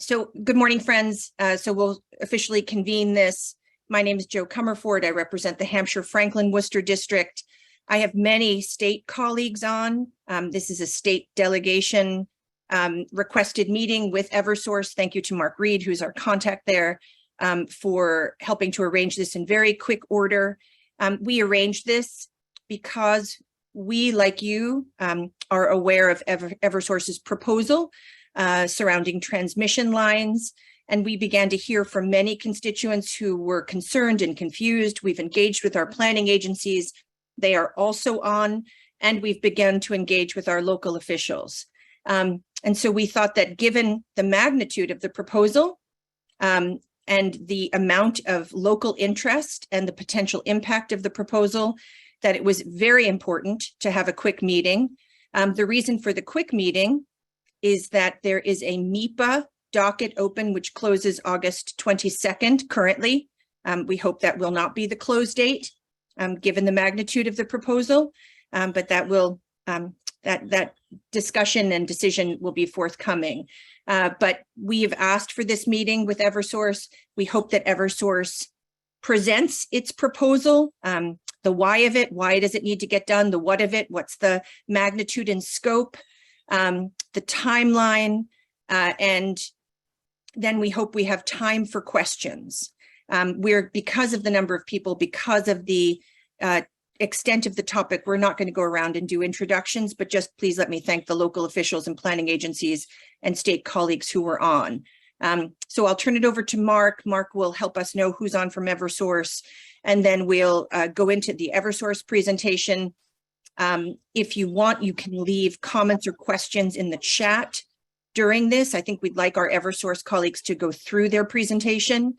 So good morning, friends. So we'll officially convene this. My name is Jo Comerford. I represent the Hampshire Franklin Worcester District. I have many state colleagues on. This is a state delegation requested meeting with Eversource. Thank you to Mark Reed, who's our contact there, for helping to arrange this in very quick order. We arranged this because we, like you, are aware of Eversource's proposal surrounding transmission lines. And we began to hear from many constituents who were concerned and confused. We've engaged with our planning agencies. They are also on, and we've begun to engage with our local officials. And so we thought that given the magnitude of the proposal and the amount of local interest and the potential impact of the proposal, that it was very important to have a quick meeting. The reason for the quick meeting is that there is a Meepa docket open, which closes August 22nd currently. We hope that will not be the close date, given the magnitude of the proposal, but that will that discussion and decision will be forthcoming. But we have asked for this meeting with Eversource. We hope that Eversource presents its proposal, the why of it, why does it need to get done, the what of it, what's the magnitude and scope, the timeline, and then we hope we have time for questions. Because of the number of people, because of the extent of the topic, we're not going to go around and do introductions, but just please let me thank the local officials and planning agencies and state colleagues who were on. So I'll turn it over to Mark. Mark will help us know who's on from Eversource, and then we'll go into the Eversource presentation. If you want, you can leave comments or questions in the chat during this. I think we'd like our Eversource colleagues to go through their presentation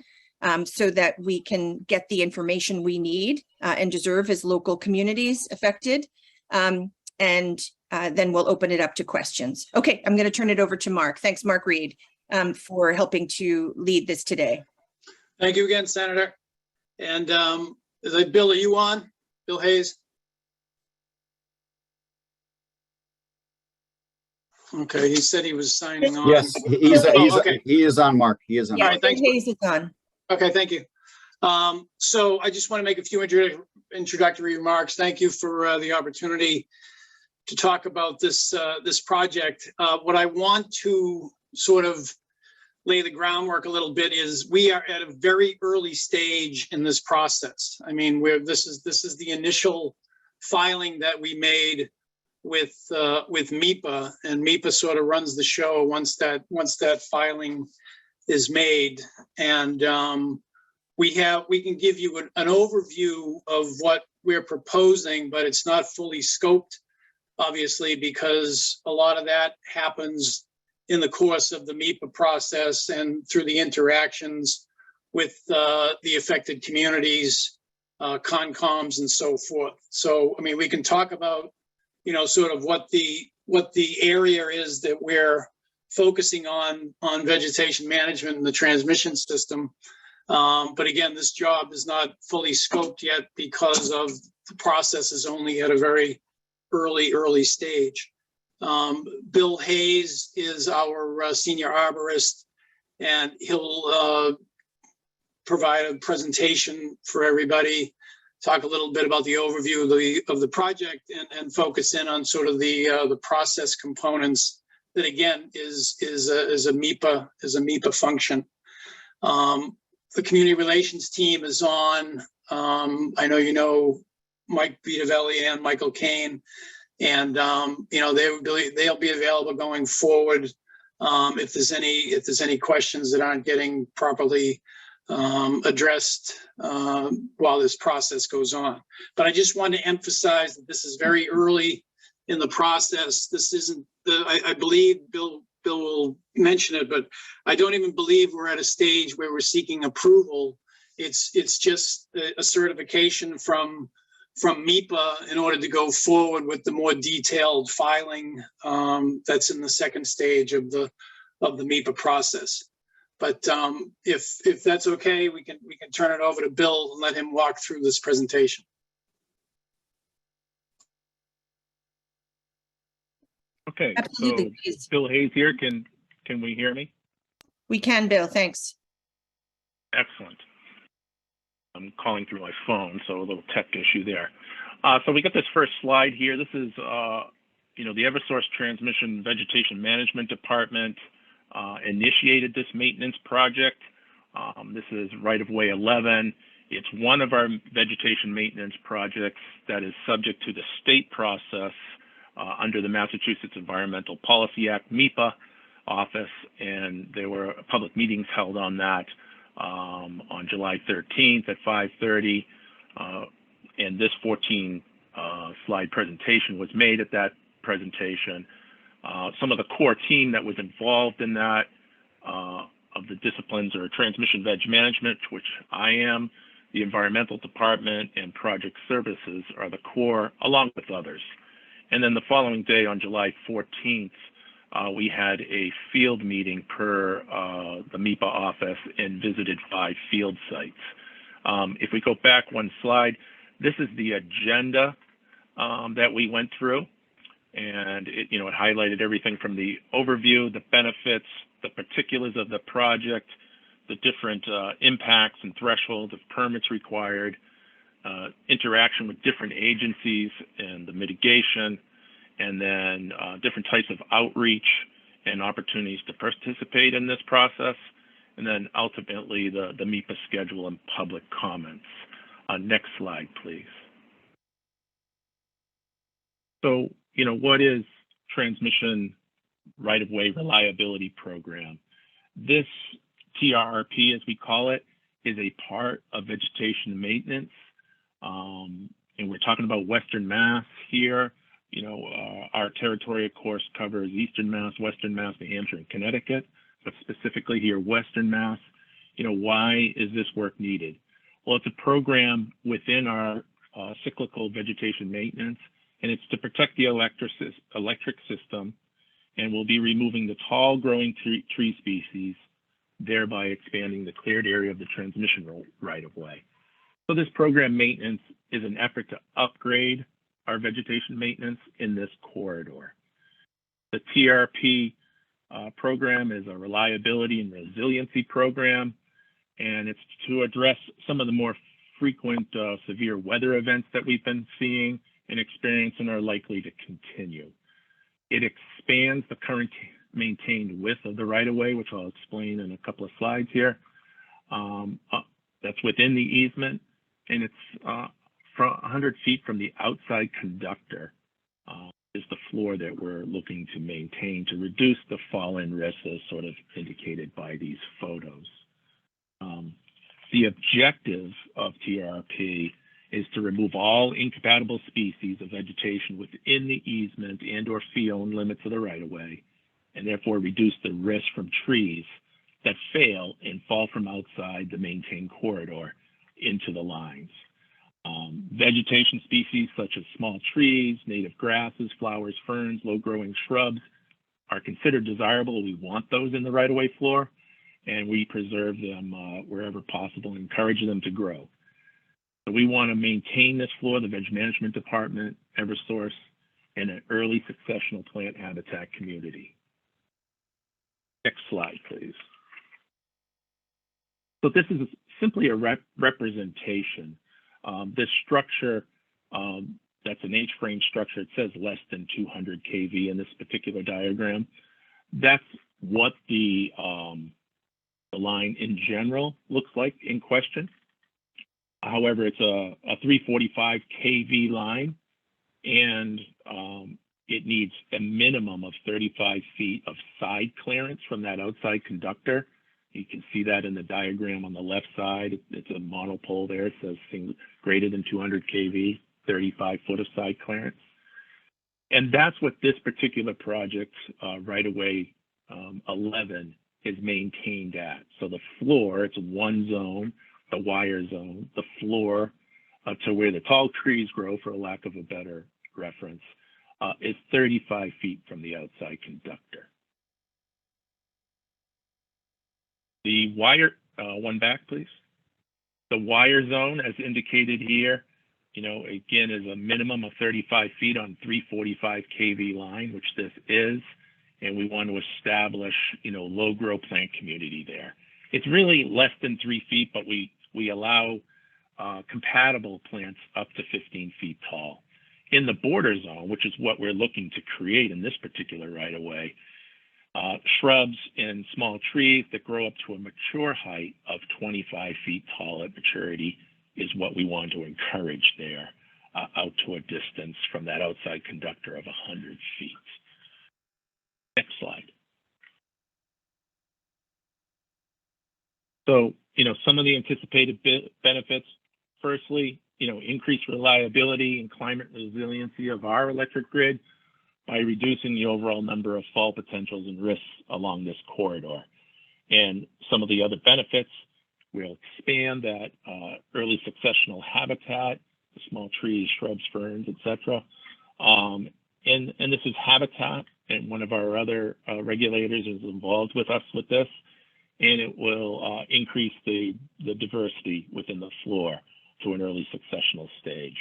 so that we can get the information we need and deserve as local communities affected. And then we'll open it up to questions. Okay, I'm going to turn it over to Mark. Thanks, Mark Reed, for helping to lead this today. Thank you again, Senator. And Bill, are you on? Bill Hayes? Okay, he said he was signing on. Yes, he is on, Mark. He is on. Yeah, All right, thanks. Hayes is on. Okay, thank you. So I just want to make a few introductory remarks. Thank you for the opportunity to talk about this this project. What I want to sort of lay the groundwork a little bit is we are at a very early stage in this process. I mean, this is the initial filing that we made with Meepa, and Meepa sort of runs the show once that filing is made. And we can give you an overview of what we're proposing, but it's not fully scoped, obviously, because a lot of that happens in the course of the Meepa process and through the interactions with the affected communities, Concoms, and so forth. So, I mean, we can talk about, you know, sort of what the area is that we're focusing on vegetation management and the transmission system. But again, this job is not fully scoped yet because of the process is only at a very early stage. Bill Hayes is our senior arborist, and he'll provide a presentation for everybody, talk a little bit about the overview of the project, and focus in on sort of the process components that again is a Meepa function. The community relations team is on. I know you know Mike Vitavelli and Michael Kane, and you know they'll be available going forward if there's any questions that aren't getting properly addressed while this process goes on. But I just want to emphasize that this is very early in the process. This isn't I believe Bill will mention it, but I don't even believe we're at a stage where we're seeking approval. It's just a certification from Meepa in order to go forward with the more detailed filing that's in the second stage of the Meepa process. But if that's okay, we can turn it over to Bill and let him walk through this presentation. Okay, Absolutely, so please. Bill Hayes here. Can we hear me? We can, Bill, thanks. Excellent. I'm calling through my phone, so a little tech issue there. So we got this first slide here. This is, the Eversource Transmission Vegetation Management Department initiated this maintenance project. This is right-of-way 11. It's one of our vegetation maintenance projects that is subject to the state process under the Massachusetts Environmental Policy Act, Meepa office, and there were public meetings held on that on July 13th at 5:30, and this 14 slide presentation was made at that presentation. Some of the core team that was involved in that of the disciplines are transmission veg management, which I am, the environmental department, and project services are the core, along with others. And then the following day on July 14th, we had a field meeting per the Meepa office and visited 5 field sites. If we go back one slide, this is the agenda that we went through, and it highlighted everything from the overview, the benefits, the particulars of the project, the different impacts and thresholds of permits required, interaction with different agencies and the mitigation, and then different types of outreach and opportunities to participate in this process, and then ultimately the Meepa schedule and public comments. Next slide, please. So, what is Transmission Right-of-Way Reliability Program? This TRRP, as we call it, is a part of vegetation maintenance. And we're talking about Western Mass here. Our territory, of course, covers Eastern Mass, Western Mass, New Hampshire, and Connecticut, but specifically here, Western Mass. Why is this work needed? Well, it's a program within our cyclical vegetation maintenance, and it's to protect the electric system, and we'll be removing the tall growing tree species, thereby expanding the cleared area of the transmission right-of-way. So this program maintenance is an effort to upgrade our vegetation maintenance in this corridor. The TRP program is a reliability and resiliency program, and it's to address some of the more frequent severe weather events that we've been seeing and experiencing are likely to continue. It expands the current maintained width of the right-of-way, which I'll explain in a couple of slides here. That's within the easement, and it's from 100 feet from the outside conductor is the floor that we're looking to maintain to reduce the fall-in risk as sort of indicated by these photos. The objective of TRP is to remove all incompatible species of vegetation within the easement and or fee-owned limits of the right-of-way, and therefore reduce the risk from trees that fail and fall from outside the maintained corridor into the lines. Vegetation species such as small trees, native grasses, flowers, ferns, low-growing shrubs are considered desirable. We want those in the right-of-way floor, and we preserve them wherever possible and encourage them to grow. So we want to maintain this floor, the Veg Management Department, Eversource, and an early successional plant habitat community. Next slide, please. So this is simply a representation. This structure, that's an H-frame structure. It says less than 200 kV in this particular diagram. That's what the line in general looks like in question. However, it's a 345 kV line, and it needs a minimum of 35 feet of side clearance from that outside conductor. You can see that in the diagram on the left side. It's a monopole there. It says greater than 200 kV, 35 foot of side clearance. And that's what this particular project, right-of-way 11, is maintained at. So the floor, it's one zone, the wire zone, the floor to where the tall trees grow, for lack of a better reference, is 35 feet from the outside conductor. The wire, one back, please. The wire zone, as indicated here, again, is a minimum of 35 feet on 345 kV line, which this is. and we want to establish, low grow plant community there. It's really less than 3 feet, but we allow compatible plants up to 15 feet tall. In the border zone, which is what we're looking to create in this particular right-of-way, shrubs and small trees that grow up to a mature height of 25 feet tall at maturity is what we want to encourage there, out to a distance from that outside conductor of 100 feet. Next slide. So, some of the anticipated benefits, firstly, increased reliability and climate resiliency of our electric grid by reducing the overall number of fall potentials and risks along this corridor. And some of the other benefits, we'll expand that early successional habitat, the small trees, shrubs, ferns, etc. And this is habitat, and one of our other regulators is involved with us with this, and it will increase the diversity within the floor to an early successional stage.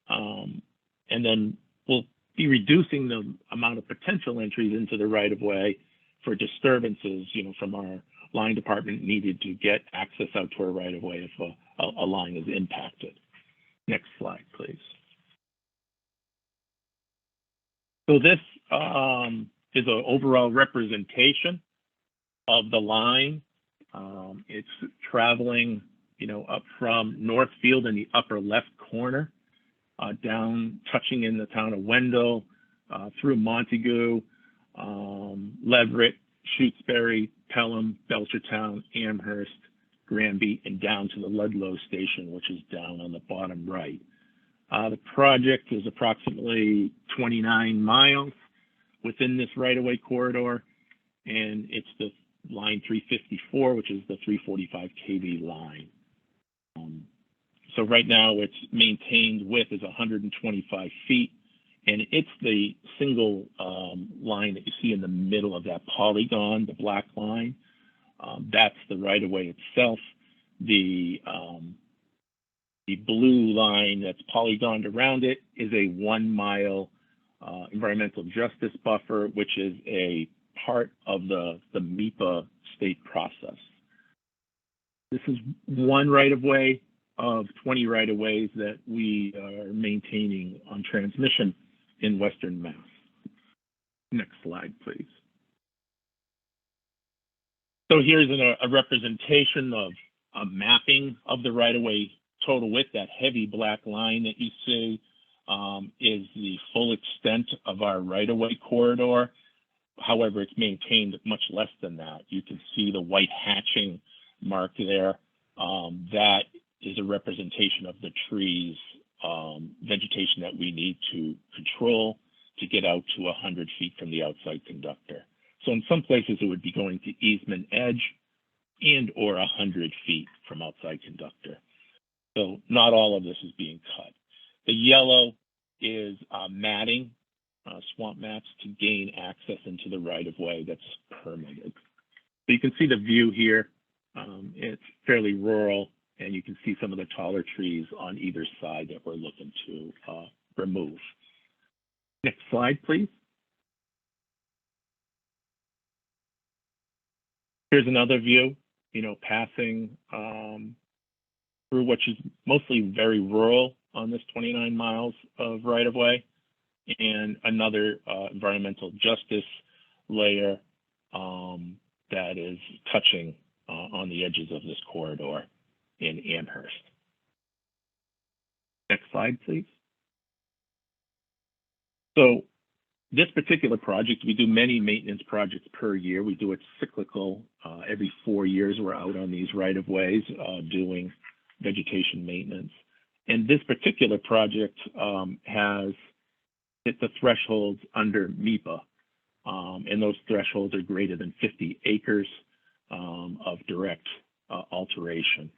And then we'll be reducing the amount of potential entries into the right-of-way for disturbances, from our line department needed to get access out to our right-of-way if a line is impacted. Next slide, please. So this is an overall representation of the line. It's traveling, up from Northfield in the upper left corner, down, touching in the town of Wendell, through Montague, Leverett, Shutesbury, Pelham, Belchertown, Amherst, Granby, and down to the Ludlow station, which is down on the bottom right. The project is approximately 29 miles within this right-of-way corridor, and it's the line 354, which is the 345 kV line. So right now its maintained width is 125 feet, and it's the single line that you see in the middle of that polygon, the black line. That's the right-of-way itself. The blue line that's polygoned around it is a 1 mile environmental justice buffer, which is a part of the Meepa state process. This is one right-of-way of 20 right-of-ways that we are maintaining on transmission in Western Mass. Next slide, please. So here's a representation of a mapping of the right-of-way total width. That heavy black line that you see is the full extent of our right-of-way corridor. However, it's maintained much less than that. You can see the white hatching mark there. That is a representation of the trees, vegetation that we need to control to get out to 100 feet from the outside conductor. So in some places it would be going to easement edge and or 100 feet from outside conductor. So not all of this is being cut. The yellow is matting, swamp mats to gain access into the right-of-way that's permitted. So you can see the view here. It's fairly rural, and you can see some of the taller trees on either side that we're looking to remove. Next slide, please. Here's another view, passing through which is mostly very rural on this 29 miles of right-of-way, and another environmental justice layer that is touching on the edges of this corridor in Amherst. Next slide, please. So this particular project, we do many maintenance projects per year. We do it cyclical. Every 4 years, we're out on these right-of-ways doing vegetation maintenance. And this particular project has hit the thresholds under Meepa. And those thresholds are greater than 50 acres of direct alteration.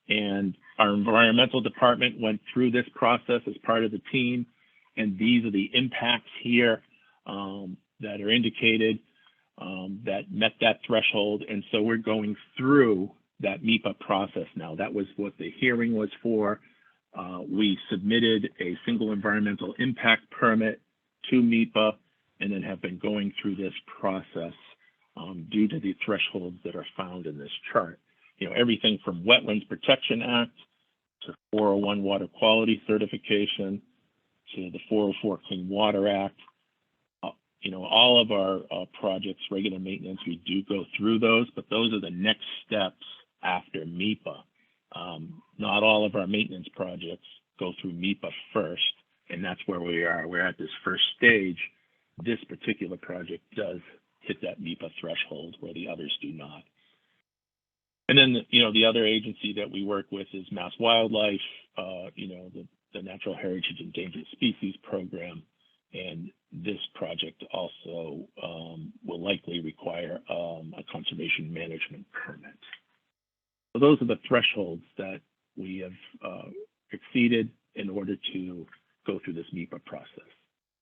And our environmental department went through this process as part of the team. And these are the impacts here that are indicated that met that threshold. And so we're going through that Meepa process now. That was what the hearing was for. We submitted a single environmental impact permit to Meepa, and then have been going through this process due to the thresholds that are found in this chart. You know, everything from Wetlands Protection Act to 401 Water Quality Certification to the 404 Clean Water Act. You know, all of our projects, regular maintenance, we do go through those, but those are the next steps after Meepa. Not all of our maintenance projects go through Meepa first, and that's where we are. We're at this first stage. This particular project does hit that Meepa threshold where the others do not. And then, you know, the other agency that we work with is Mass Wildlife, you know, the Natural Heritage Endangered Species Program. And this project also will likely require a conservation management permit. So those are the thresholds that we have exceeded in order to go through this Meepa process.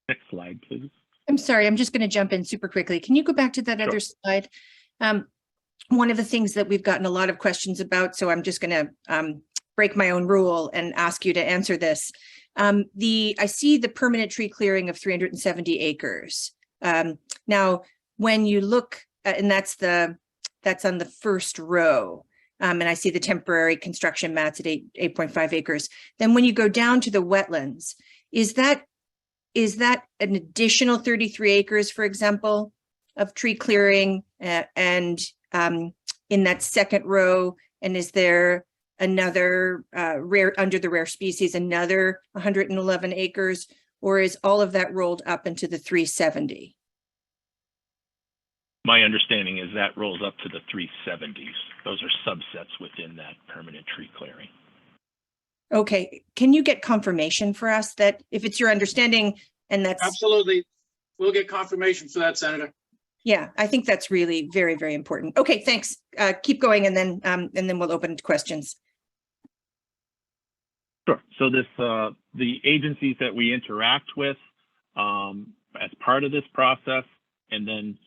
Next slide, please. I'm sorry, I'm just going to jump in super quickly. Can you go back to that other slide? One of the things that we've gotten a lot of questions about, so I'm just going to break my own rule and ask you to answer this. I see the permanent tree clearing of 370 acres. Now, when you look, and that's on the first row, and I see the temporary construction mats at 8.5 acres. Then when you go down to the wetlands, is that an additional 33 acres, for example, of tree clearing, and in that second row? And is there another under the rare species, another 111 acres, or is all of that rolled up into the 370? My understanding is that rolls up to the 370s. Those are subsets within that permanent tree clearing. Okay, can you get confirmation for us that if it's your understanding and that's— Absolutely. We'll get confirmation for that, Senator. Yeah, I think that's really very, very important. Okay, thanks. Keep going, and then we'll open to questions. Sure. So this, the agencies that we interact with as part of this process, and then,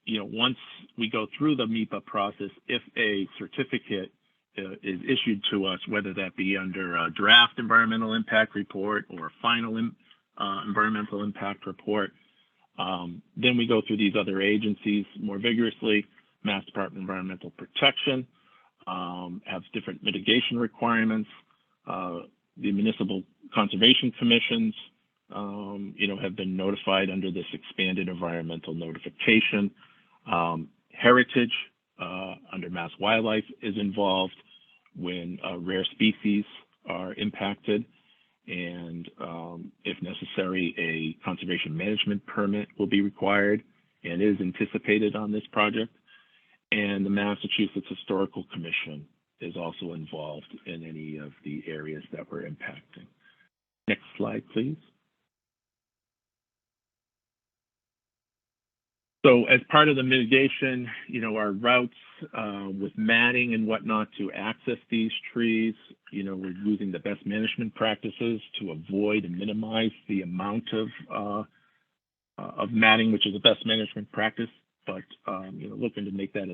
you know, once we go through the Meepa process, if a certificate is issued to us, whether that be under a draft environmental impact report or a final environmental impact report, then we go through these other agencies more vigorously. Mass Department of Environmental Protection has different mitigation requirements. The municipal conservation commissions, you know, have been notified under this expanded environmental notification. Heritage under Mass Wildlife is involved when rare species are impacted, and if necessary, a conservation management permit will be required and is anticipated on this project. And the Massachusetts Historical Commission is also involved in any of the areas that we're impacting. Next slide, please. So as part of the mitigation, you know, our routes with matting and whatnot to access these trees, you know, we're using the best management practices to avoid and minimize the amount of matting, which is the best management practice, but, you know, looking to make that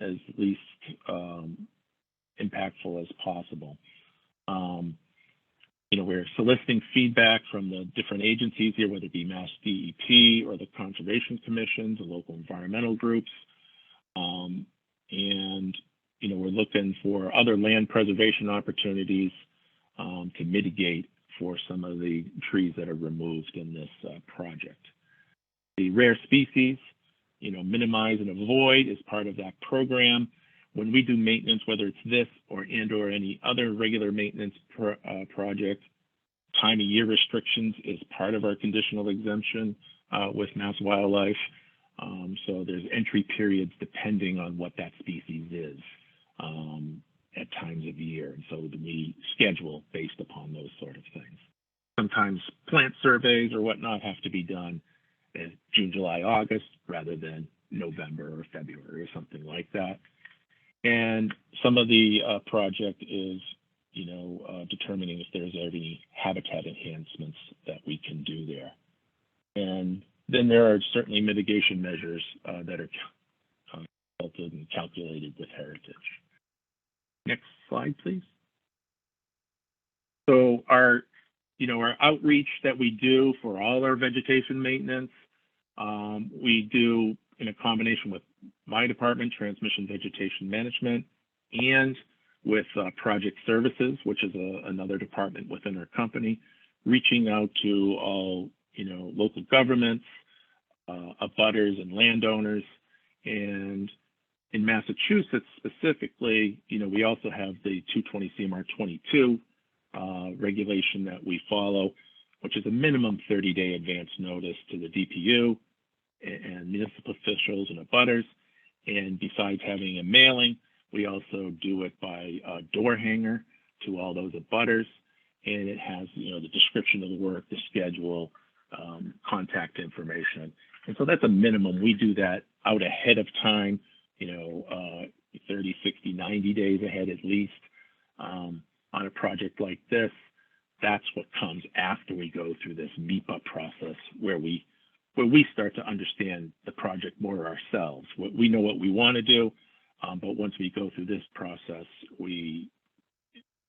as least impactful as possible. You know, we're soliciting feedback from the different agencies here, whether it be Mass DEP or the conservation commissions, the local environmental groups. And, you know, we're looking for other land preservation opportunities to mitigate for some of the trees that are removed in this project. The rare species, you know, minimize and avoid is part of that program. When we do maintenance, whether it's this or any other regular maintenance project, time of year restrictions is part of our conditional exemption with Mass Wildlife. So there's entry periods depending on what that species is at times of year. And so we schedule based upon those sort of things. Sometimes plant surveys or whatnot have to be done in June, July, August, rather than November or February or something like that. And some of the project is, you know, determining if there's any habitat enhancements that we can do there. And then there are certainly mitigation measures that are consulted and calculated with heritage. Next slide, please. So our outreach that we do for all our vegetation maintenance, We do, in a combination with my department, Transmission Vegetation Management, and with Project Services, which is another department within our company, reaching out to all, local governments, abutters and landowners. And in Massachusetts specifically, we also have the 220 CMR 22 regulation that we follow, which is a minimum 30-day advance notice to the DPU and municipal officials and abutters. And besides having a mailing, we also do it by a door hanger to all those abutters. And it has, the description of the work, the schedule, contact information. And so that's a minimum. We do that out ahead of time, 30, 60, 90 days ahead at least. On a project like this, that's what comes after we go through this Meepa process, where we start to understand the project more ourselves. We know what we want to do, but once we go through this process, we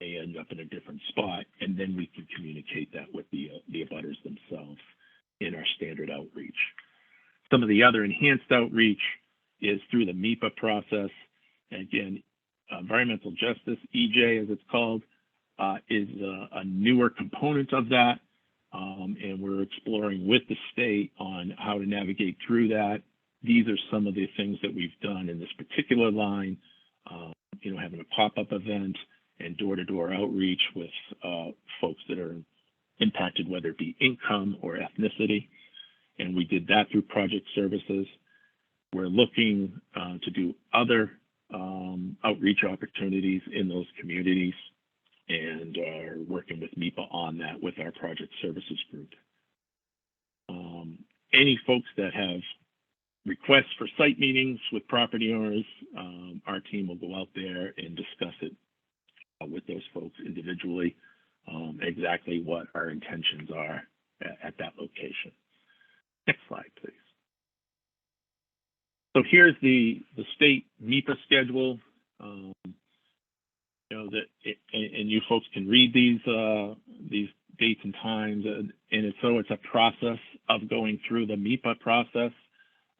may end up in a different spot, and then we can communicate that with the abutters themselves in our standard outreach. Some of the other enhanced outreach is through the Meepa process. And again, environmental justice, EJ as it's called, is a newer component of that. And we're exploring with the state on how to navigate through that. These are some of the things that we've done in this particular line, having a pop-up event and door-to-door outreach with folks that are impacted, whether it be income or ethnicity. And we did that through Project Services. We're looking to do other outreach opportunities in those communities, and are working with Meepa on that with our Project Services group. Any folks that have requests for site meetings with property owners, our team will go out there and discuss it with those folks individually, exactly what our intentions are at that location. Next slide, please. So here's the state Meepa schedule. And you folks can read these dates and times, and it's a process of going through the Meepa process.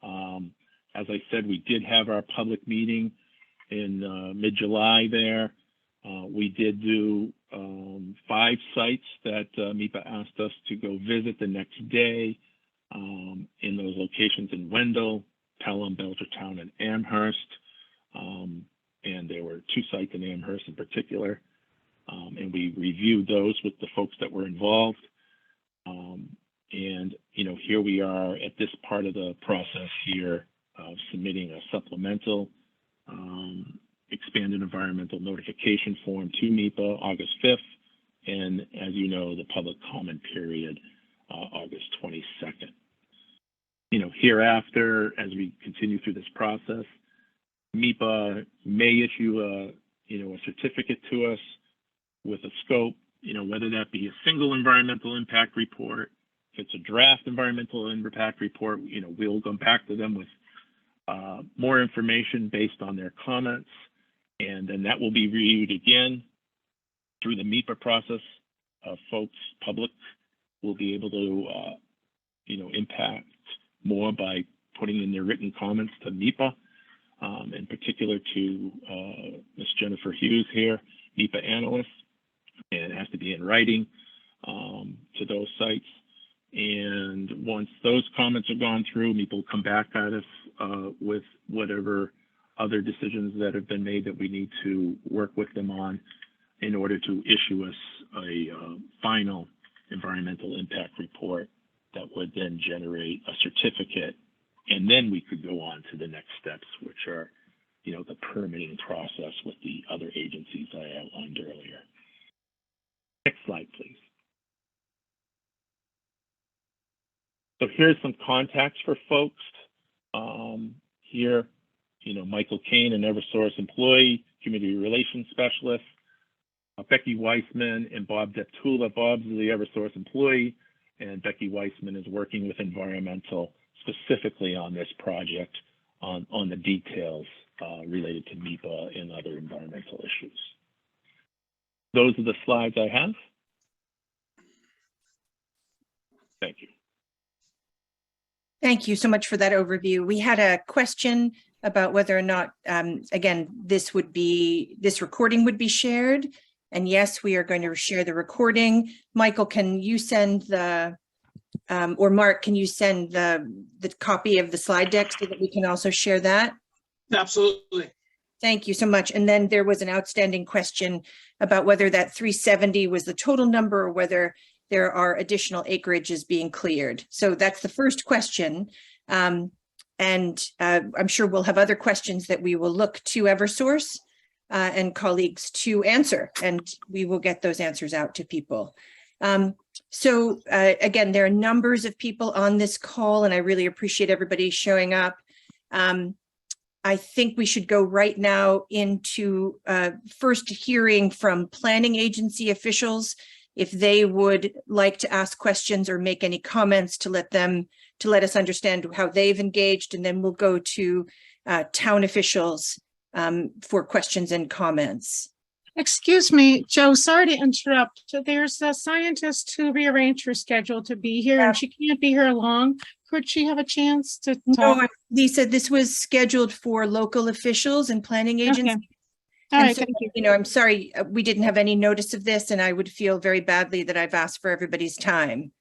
As I said, we did have our public meeting in mid-July there. We did do 5 sites that Meepa asked us to go visit the next day in those locations in Wendell, Pelham, Belchertown, and Amherst. And there were 2 sites in Amherst in particular. And we reviewed those with the folks that were involved. And, here we are at this part of the process here, submitting a supplemental expanded environmental notification form to Meepa August 5th. And as you know, the public comment period, August 22nd. Hereafter, as we continue through this process, Meepa may issue a certificate to us with a scope, whether that be a single environmental impact report. If it's a draft environmental impact report, we'll go back to them with more information based on their comments, and then that will be reviewed again through the Meepa process. Folks, public, will be able to, impact more by putting in their written comments to Meepa. In particular to Ms. Jennifer Hughes here, Meepa analyst, and it has to be in writing to those sites. And once those comments are gone through, Meepa will come back at us with whatever other decisions that have been made that we need to work with them on in order to issue us a final environmental impact report that would then generate a certificate. And then we could go on to the next steps, which are, the permitting process with the other agencies I outlined earlier. Next slide, please. So here's some contacts for folks. Here, Michael Kane, an Eversource employee, community relations specialist, Becky Weissman and Bob Deptula. Bob's the Eversource employee, and Becky Weissman is working with environmental specifically on this project, on the details related to Meepa and other environmental issues. Those are the slides I have. Thank you. Thank you so much for that overview. We had a question about whether or not, again, this recording would be shared. And yes, we are going to share the recording. Michael, can you send or Mark, can you send the copy of the slide deck so that we can also share that? Absolutely. Thank you so much. And then there was an outstanding question about whether that 370 was the total number or whether there are additional acreages being cleared. So that's the first question. And I'm sure we'll have other questions that we will look to Eversource and colleagues to answer, and we will get those answers out to people. So again, there are numbers of people on this call, and I really appreciate everybody showing up. I think we should go right now into first hearing from planning agency officials, if they would like to ask questions or make any comments to let us understand how they've engaged, and then we'll go to town officials for questions and comments. Excuse me, Joe, sorry to interrupt. So there's a scientist who rearranged her schedule to be here and she can't be here long. Could she have a chance to talk? No, Lisa, this was scheduled for local officials and planning agencies. Okay. All right, so, thank you. you know, I'm sorry, we didn't have any notice of this, and I would feel very badly that I've asked for everybody's time.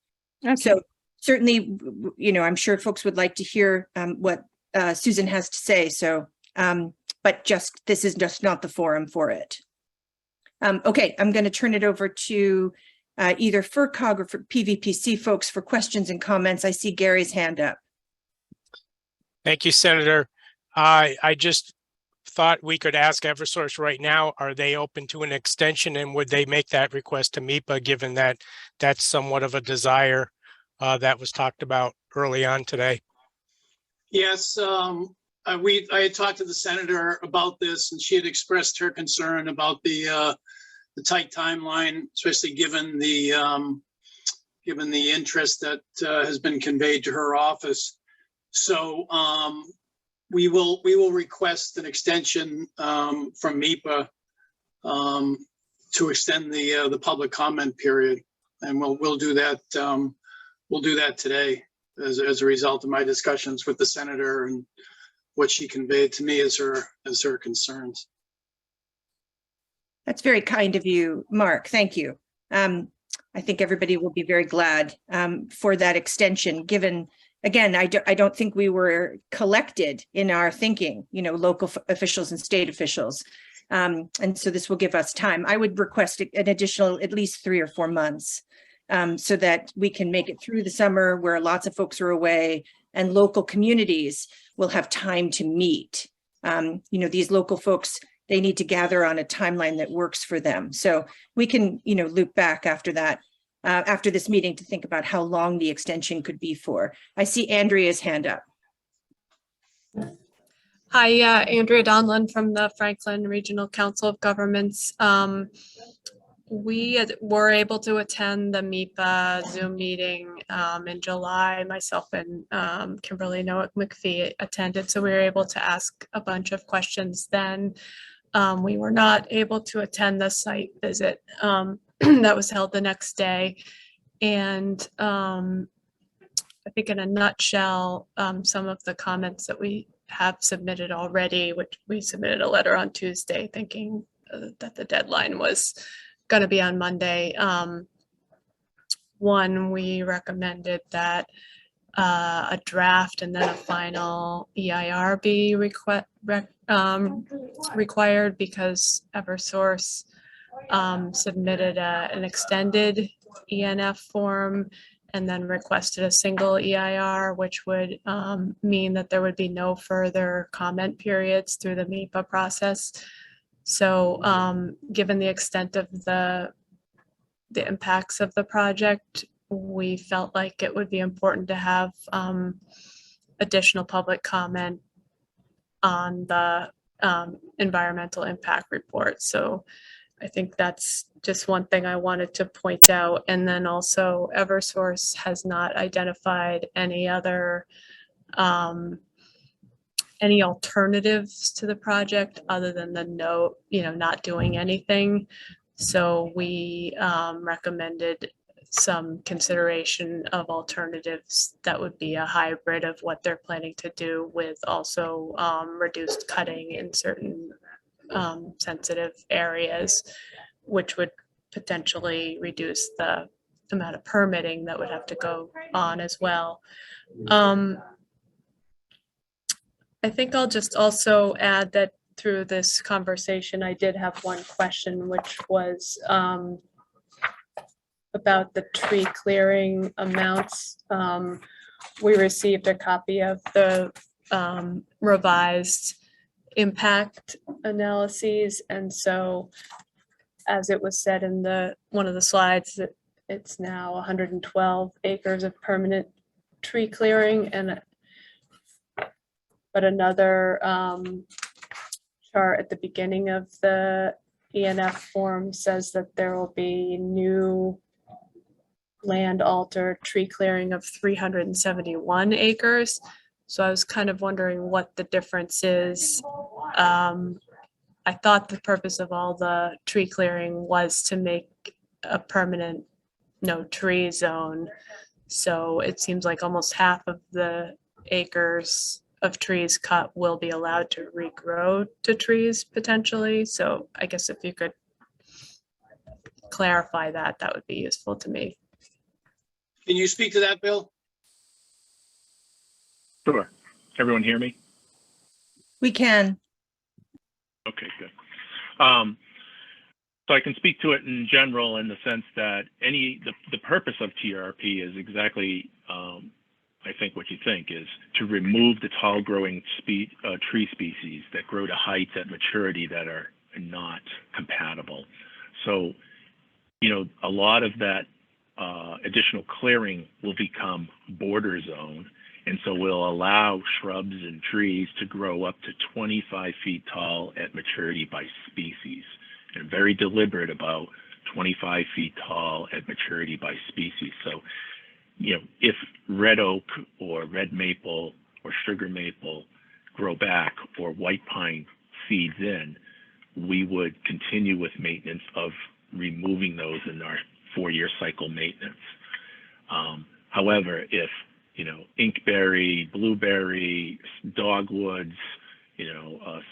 Okay. So certainly, you know, I'm sure folks would like to hear what Susan has to say. So, but this is just not the forum for it. Okay, I'm going to turn it over to either FERCog or for PVPC folks for questions and comments. I see Gary's hand up. Thank you, Senator. I just thought we could ask Eversource right now, are they open to an extension, and would they make that request to Meepa, given that that's somewhat of a desire that was talked about early on today? Yes, I had talked to the senator about this, and she had expressed her concern about the tight timeline, especially given the interest that has been conveyed to her office. So we will request an extension from Meepa to extend the public comment period, and we'll do that. We'll do that today as a result of my discussions with the senator and what she conveyed to me as her concerns. That's very kind of you, Mark. Thank you. I think everybody will be very glad for that extension, given, again, I don't think we were collected in our thinking, you know, local officials and state officials. And so this will give us time. I would request an additional at least 3 or 4 months so that we can make it through the summer where lots of folks are away and local communities will have time to meet. You know, these local folks, they need to gather on a timeline that works for them. So we can, you know, loop back after that, after this meeting to think about how long the extension could be for. I see Andrea's hand up. Hi, Andrea Donlin from the Franklin Regional Council of Governments. We were able to attend the Meepa Zoom meeting in July. Myself and Kimberly Noack McPhee attended, so we were able to ask a bunch of questions then. We were not able to attend the site visit that was held the next day. And I think in a nutshell, some of the comments that we have submitted already, which we submitted a letter on Tuesday thinking that the deadline was going to be on Monday. One, we recommended that a draft and then a final EIR be required because Eversource submitted an extended ENF form and then requested a single EIR, which would mean that there would be no further comment periods through the Meepa process. So given the extent of the impacts of the project, we felt like it would be important to have additional public comment on the environmental impact report. So I think that's just one thing I wanted to point out. And then also Eversource has not identified any other any alternatives to the project other than the not doing anything. So we recommended some consideration of alternatives that would be a hybrid of what they're planning to do with also reduced cutting in certain sensitive areas, which would potentially reduce the amount of permitting that would have to go on as well. I think I'll just also add that through this conversation, I did have one question, which was about the tree clearing amounts. We received a copy of the revised impact analyses. And so, as it was said in one of the slides, that it's now 112 acres of permanent tree clearing, but another chart at the beginning of the ENF form says that there will be new land alter tree clearing of 371 acres. So I was kind of wondering what the difference is. I thought the purpose of all the tree clearing was to make a permanent no tree zone. So it seems like almost half of the acres of trees cut will be allowed to regrow to trees potentially. So I guess if you could clarify that, that would be useful to me. Can you speak to that, Bill? Sure. Everyone hear me? We can. Okay, good. So I can speak to it in general in the sense that the purpose of TRP is exactly, I think what you think is to remove the tall growing tree species that grow to heights at maturity that are not compatible. So, a lot of that additional clearing will become border zone. And so we'll allow shrubs and trees to grow up to 25 feet tall at maturity by species. And very deliberate about 25 feet tall at maturity by species. So, if red oak or red maple or sugar maple grow back or white pine seeds in, we would continue with maintenance of removing those in our 4-year cycle maintenance. However, if inkberry, blueberry, dogwoods,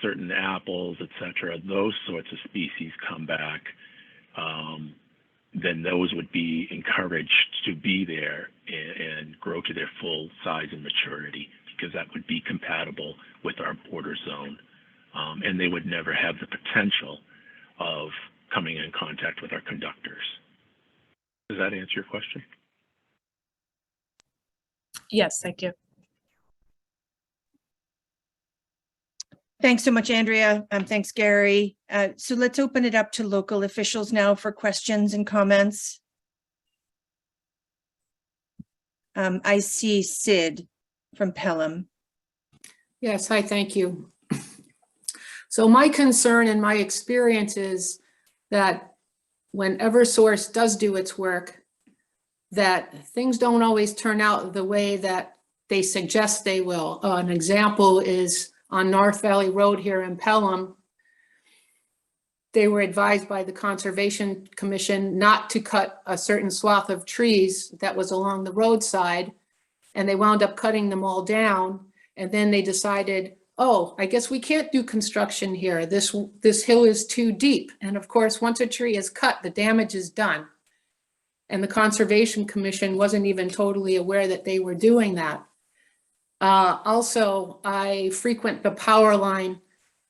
certain apples, etc., those sorts of species come back, then those would be encouraged to be there and grow to their full size and maturity, because that would be compatible with our border zone. And they would never have the potential of coming in contact with our conductors. Does that answer your question? Yes, thank you. Thanks so much, Andrea. Thanks, Gary. So let's open it up to local officials now for questions and comments. I see Sid from Pelham. Yes, hi, thank you. So my concern and my experience is that when Eversource does do its work, that things don't always turn out the way that they suggest they will. An example is on North Valley Road here in Pelham. They were advised by the Conservation Commission not to cut a certain swath of trees that was along the roadside, and they wound up cutting them all down. And then they decided, oh, I guess we can't do construction here. This hill is too deep. And of course, once a tree is cut, the damage is done. And the Conservation Commission wasn't even totally aware that they were doing that. Also, I frequent the power line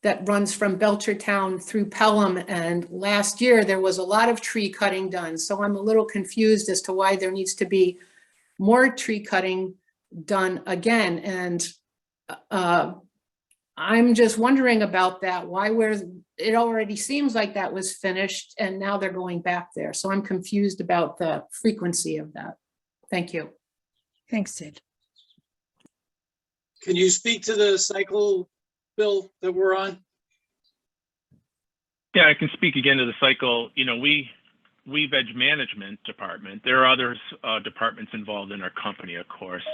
that runs from Belchertown through Pelham, and last year there was a lot of tree cutting done. So I'm a little confused as to why there needs to be more tree cutting done again. And I'm just wondering about that. It already seems like that was finished and now they're going back there. So I'm confused about the frequency of that. Thank you. Thanks, Sid. Can you speak to the cycle, Bill, that we're on? Yeah, I can speak again to the cycle. We veg management department. There are other departments involved in our company, of course,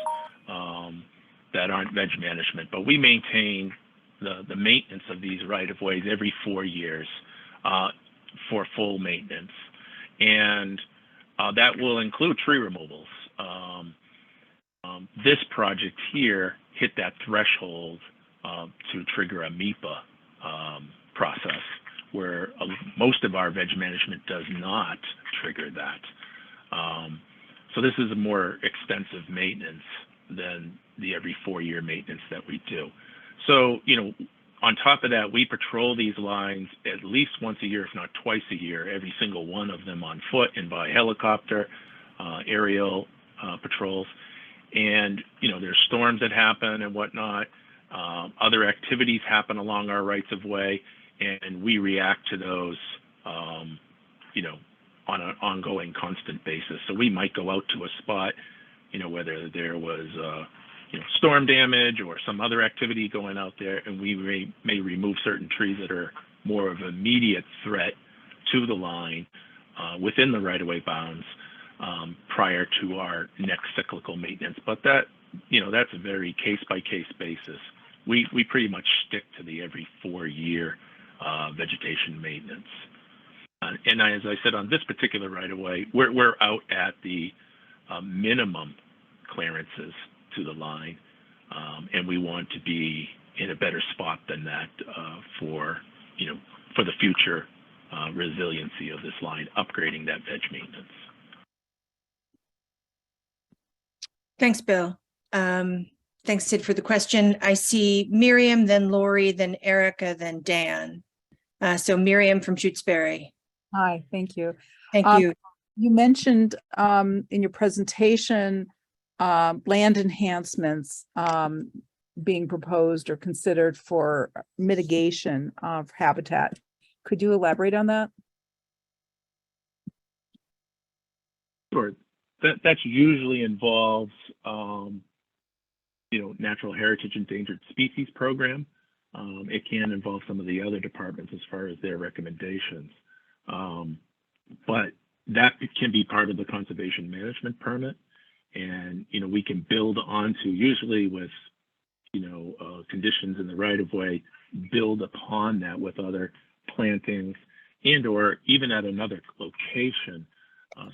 that aren't veg management, but we maintain the maintenance of these right-of-ways every 4 years for full maintenance. And that will include tree removals. This project here hit that threshold to trigger a Meepa process, where most of our veg management does not trigger that. So this is a more extensive maintenance than the every 4-year maintenance that we do. So, you know, on top of that, we patrol these lines at least once a year, if not twice a year, every single one of them on foot and by helicopter, aerial patrols. And, you know, there's storms that happen and whatnot. Other activities happen along our rights of way, and we react to those, you know, on an ongoing, constant basis. So we might go out to a spot, you know, whether there was, you know, storm damage or some other activity going out there, and we may remove certain trees that are more of an immediate threat to the line within the right-of-way bounds prior to our next cyclical maintenance. But that, you know, that's a very case-by-case basis. We pretty much stick to the every 4-year vegetation maintenance. And as I said, on this particular right-of-way, we're out at the minimum clearances to the line, and we want to be in a better spot than that for, you know, for the future resiliency of this line, upgrading that veg maintenance. Thanks, Bill. Thanks, Sid, for the question. I see Miriam, then Lori, then Erica, then Dan. So Miriam from Shutesbury. Hi, thank you. Thank you. You mentioned in your presentation land enhancements being proposed or considered for mitigation of habitat. Could you elaborate on that? Sure. That usually involves, you know, natural heritage endangered species program. It can involve some of the other departments as far as their recommendations. But that can be part of the conservation management permit. And, you know, we can build onto, usually with, you know, conditions in the right of way, build upon that with other plantings and or even at another location.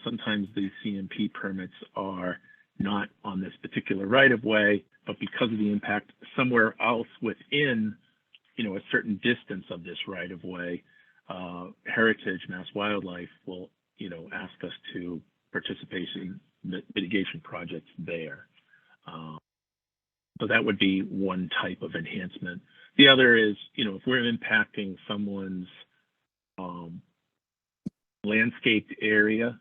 Sometimes these CMP permits are not on this particular right of way, but because of the impact somewhere else within, you know, a certain distance of this right of way, Heritage, Mass Wildlife will, you know, ask us to participate in mitigation projects there. So that would be one type of enhancement. The other is, you know, if we're impacting someone's landscaped area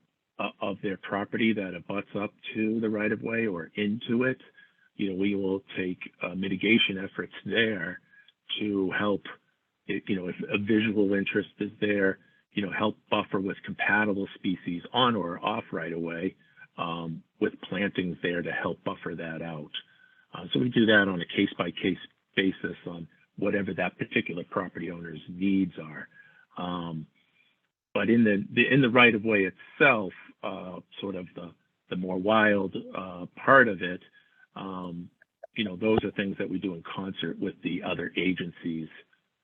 of their property that abuts up to the right of way or into it, you know, we will take mitigation efforts there to help, you know, if a visual interest is there, you know, help buffer with compatible species on or off right of way with plantings there to help buffer that out. So we do that on a case-by-case basis on whatever that particular property owner's needs are. But in the right of way itself, sort of the more wild part of it, you know, those are things that we do in concert with the other agencies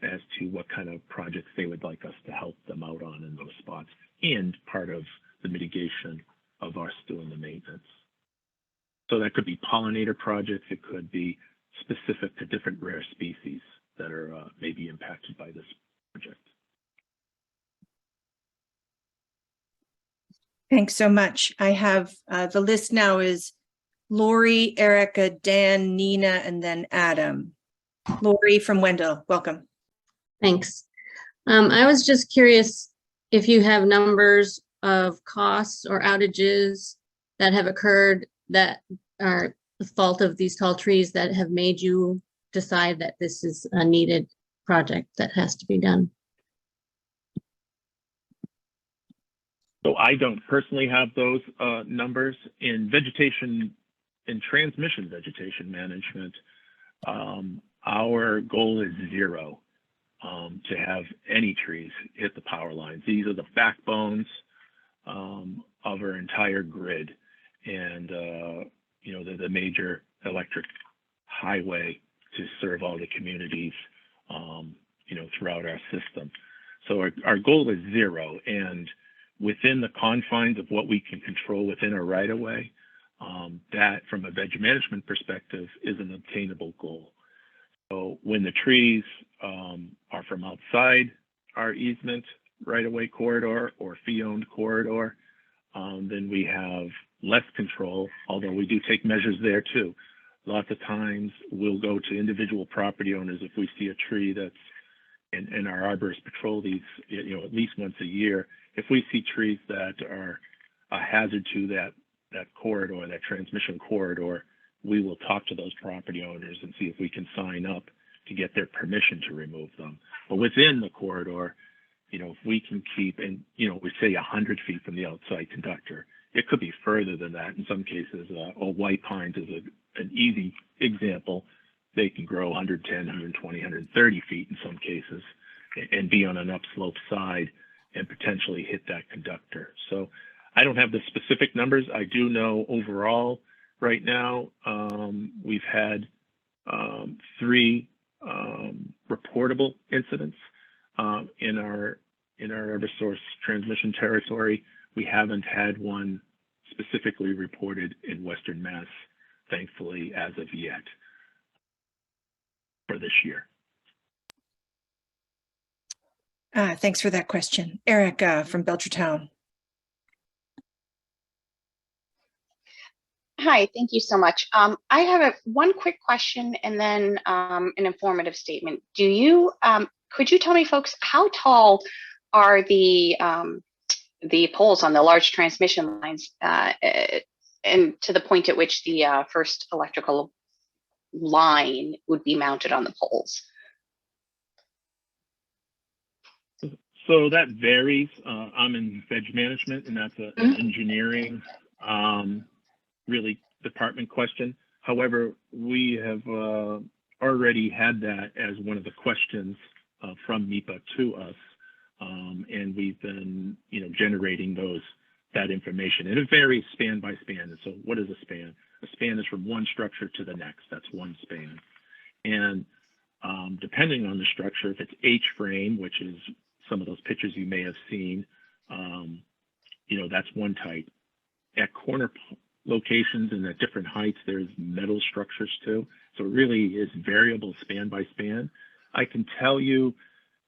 as to what kind of projects they would like us to help them out on in those spots, and part of the mitigation of us doing the maintenance. So that could be pollinator projects. It could be specific to different rare species that are maybe impacted by this project. Thanks so much. I have the list now is Lori, Erica, Dan, Nina, and then Adam. Lori from Wendell, welcome. Thanks. I was just curious if you have numbers of costs or outages that have occurred that are the fault of these tall trees that have made you decide that this is a needed project that has to be done. So I don't personally have those numbers. In vegetation, in transmission vegetation management, our goal is 0 to have any trees hit the power lines. These are the backbones of our entire grid. And, you know, they're the major electric highway to serve all the communities, you know, throughout our system. So our goal is 0. And within the confines of what we can control within our right of way, that from a veg management perspective is an obtainable goal. So when the trees are from outside our easement right of way corridor or fee-owned corridor, then we have less control, although we do take measures there too. Lots of times we'll go to individual property owners if we see a tree that's, and our arborists patrol these, you know, at least once a year. If we see trees that are a hazard to that corridor, that transmission corridor, we will talk to those property owners and see if we can sign up to get their permission to remove them. But within the corridor, you know, if we can keep, and, you know, we say 100 feet from the outside conductor, it could be further than that. In some cases, white pines is an easy example. They can grow 110, 120, 130 feet in some cases and be on an upslope side and potentially hit that conductor. So I don't have the specific numbers. I do know overall right now, we've had 3 reportable incidents in our Eversource transmission territory. We haven't had one specifically reported in Western Mass, thankfully, as of yet for this year. Thanks for that question. Eric from Belchertown. Hi, thank you so much. I have one quick question and then an informative statement. Could you tell me, folks, how tall are the poles on the large transmission lines, and to the point at which the first electrical line would be mounted on the poles? So that varies. I'm in veg management, and that's an engineering really department question. However, we have already had that as one of the questions from Meepa to us, and we've been, you know, generating that information, and it varies span by span. So what is a span? A span is from one structure to the next. That's one span. And depending on the structure, if it's H-frame, which is some of those pictures you may have seen, you know, that's one type. At corner locations and at different heights, there's metal structures too. So it really is variable span by span. I can tell you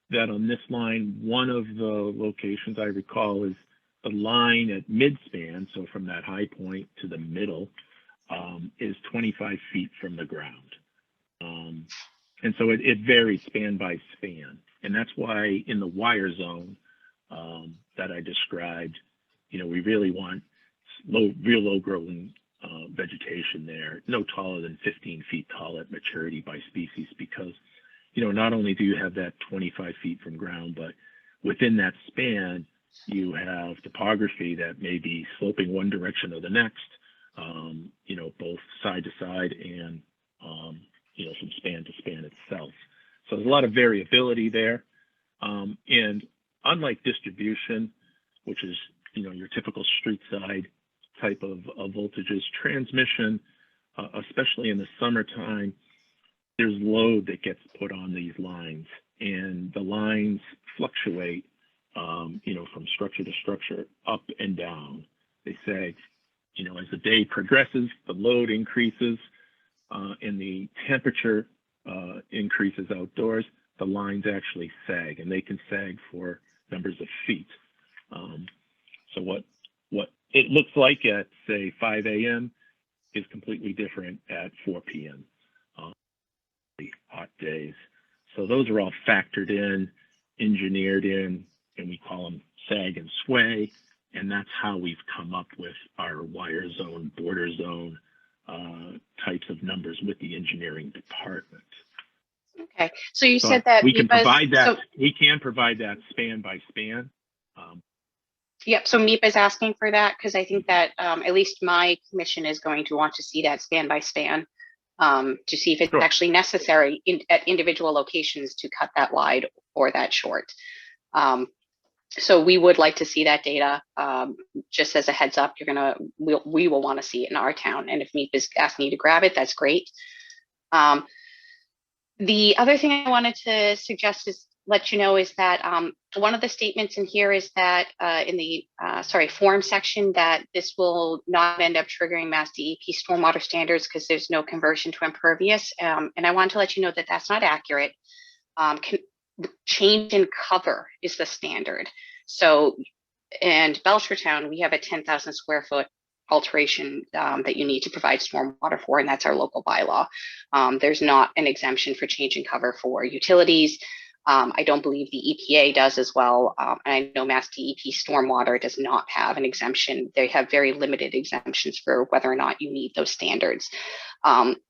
that on this line, one of the locations I recall is the line at mid-span, so from that high point to the middle, is 25 feet from the ground. And so it varies span by span. And that's why in the wire zone that I described, you know, we really want real low growing vegetation there, no taller than 15 feet tall at maturity by species, because, you know, not only do you have that 25 feet from ground, but within that span, you have topography that may be sloping one direction or the next, you know, both side to side and, you know, from span to span itself. So there's a lot of variability there. And unlike distribution, which is, you know, your typical street side type of voltages, transmission, especially in the summertime, there's load that gets put on these lines, and the lines fluctuate, you know, from structure to structure, up and down. They say, you know, as the day progresses, the load increases and the temperature increases outdoors, the lines actually sag, and they can sag for numbers of feet. So what it looks like at, say, 5 a.m. is completely different at 4 p.m. Hot days. So those are all factored in, engineered in, and we call them sag and sway. And that's how we've come up with our wire zone, border zone types of numbers with the engineering department. Okay, so you said that we can provide that. We can provide that span by span. Yep. So Meepa is asking for that because I think that at least my commission is going to want to see that span by span to see if it's actually necessary at individual locations to cut that wide or that short. So we would like to see that data. Just as a heads up, we will want to see it in our town. And if Meepa is asking you to grab it, that's great. The other thing I wanted to suggest is let you know is that one of the statements in here is that in the form section, that this will not end up triggering Mass DEP stormwater standards because there's no conversion to impervious. And I want to let you know that that's not accurate. Change in cover is the standard. So, and Belchertown, we have a 10,000 square foot alteration that you need to provide stormwater for, and that's our local bylaw. There's not an exemption for change in cover for utilities. I don't believe the EPA does as well. And I know Mass DEP stormwater does not have an exemption. They have very limited exemptions for whether or not you need those standards.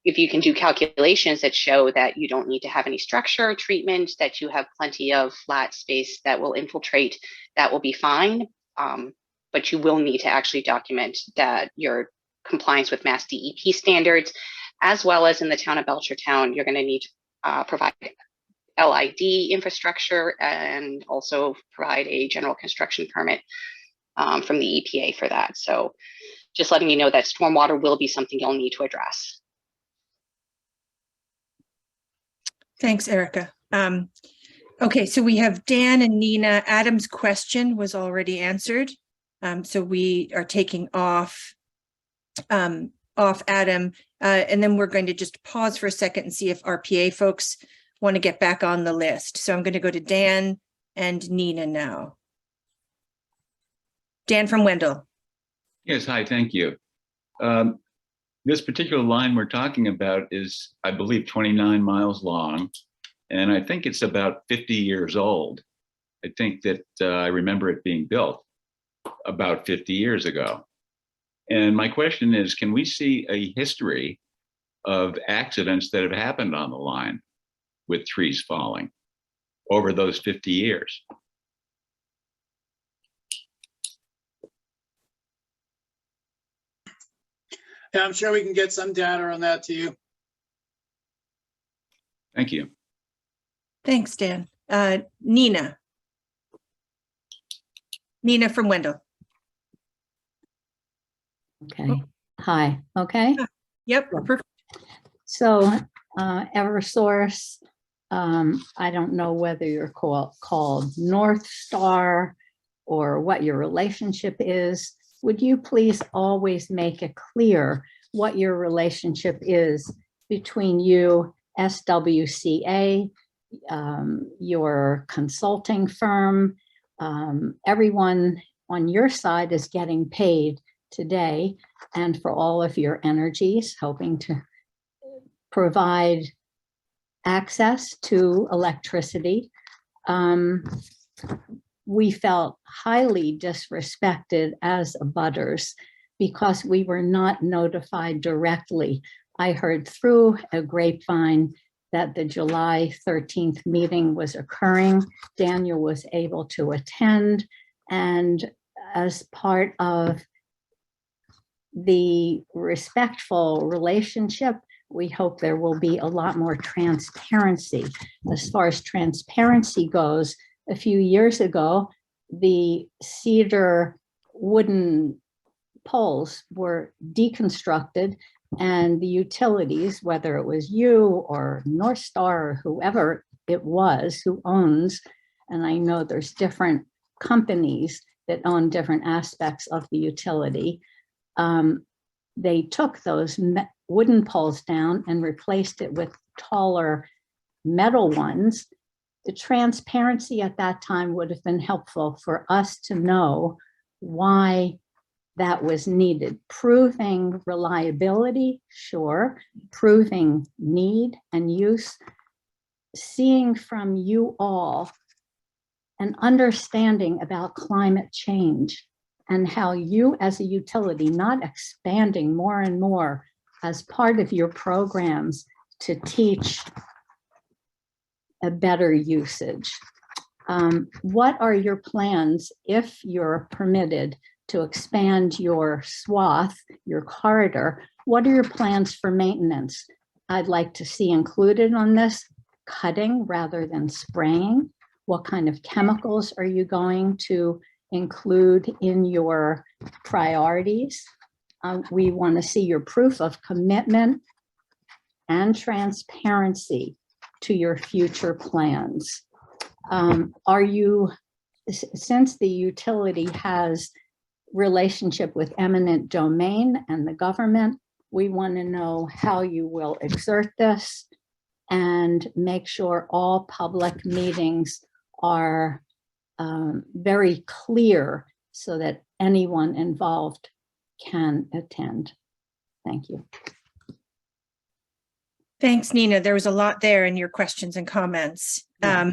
If you can do calculations that show that you don't need to have any structure treatment, that you have plenty of flat space that will infiltrate, that will be fine. But you will need to actually document that your compliance with Mass DEP standards, as well as in the town of Belchertown, you're going to need to provide LID infrastructure and also provide a general construction permit from the EPA for that. So just letting you know that stormwater will be something you'll need to address. Thanks, Erica. Okay, so we have Dan and Nina. Adam's question was already answered. So we are taking off Adam, and then we're going to just pause for a second and see if RPA folks want to get back on the list. So I'm going to go to Dan and Nina now. Dan from Wendell. Yes, hi, thank you. This particular line we're talking about is, I believe, 29 miles long, and I think it's about 50 years old. I think that I remember it being built about 50 years ago. And my question is, can we see a history of accidents that have happened on the line with trees falling over those 50 years? Yeah, I'm sure we can get some data on that to you. Thank you. Thanks, Dan. Nina. Nina from Wendell. Okay. Hi. Okay. Yep. Perfect. So Eversource, I don't know whether you're called North Star or what your relationship is. Would you please always make it clear what your relationship is between you, SWCA, your consulting firm, everyone on your side is getting paid today, and for all of your energies, hoping to provide access to electricity. We felt highly disrespected as abutters because we were not notified directly. I heard through a grapevine that the July 13th meeting was occurring. Daniel was able to attend, and as part of the respectful relationship, we hope there will be a lot more transparency. As far as transparency goes, a few years ago, the cedar wooden poles were deconstructed, and the utilities, whether it was you or North Star or whoever it was who owns, and I know there's different companies that own different aspects of the utility, they took those wooden poles down and replaced it with taller metal ones. The transparency at that time would have been helpful for us to know why that was needed. Proving reliability, sure. Proving need and use. Seeing from you all an understanding about climate change and how you as a utility, not expanding more and more as part of your programs to teach a better usage. What are your plans if you're permitted to expand your swath, your corridor? What are your plans for maintenance? I'd like to see included on this, cutting rather than spraying. What kind of chemicals are you going to include in your priorities? We want to see your proof of commitment and transparency to your future plans. Are you, since the utility has relationship with eminent domain and the government, we want to know how you will exert this and make sure all public meetings are very clear so that anyone involved can attend. Thank you. Thanks, Nina. There was a lot there in your questions and comments. Yeah.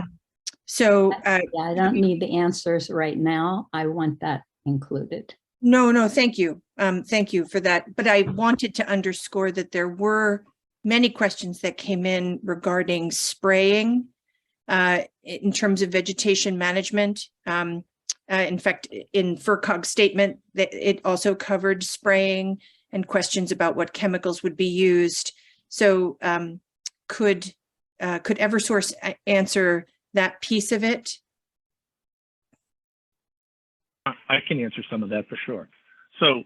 Yeah, I don't need the answers right now. I want that included. No, thank you. Thank you for that. But I wanted to underscore that there were many questions that came in regarding spraying in terms of vegetation management. In fact, in FERCog's statement, that it also covered spraying and questions about what chemicals would be used. So could Eversource answer that piece of it? I can answer some of that for sure. So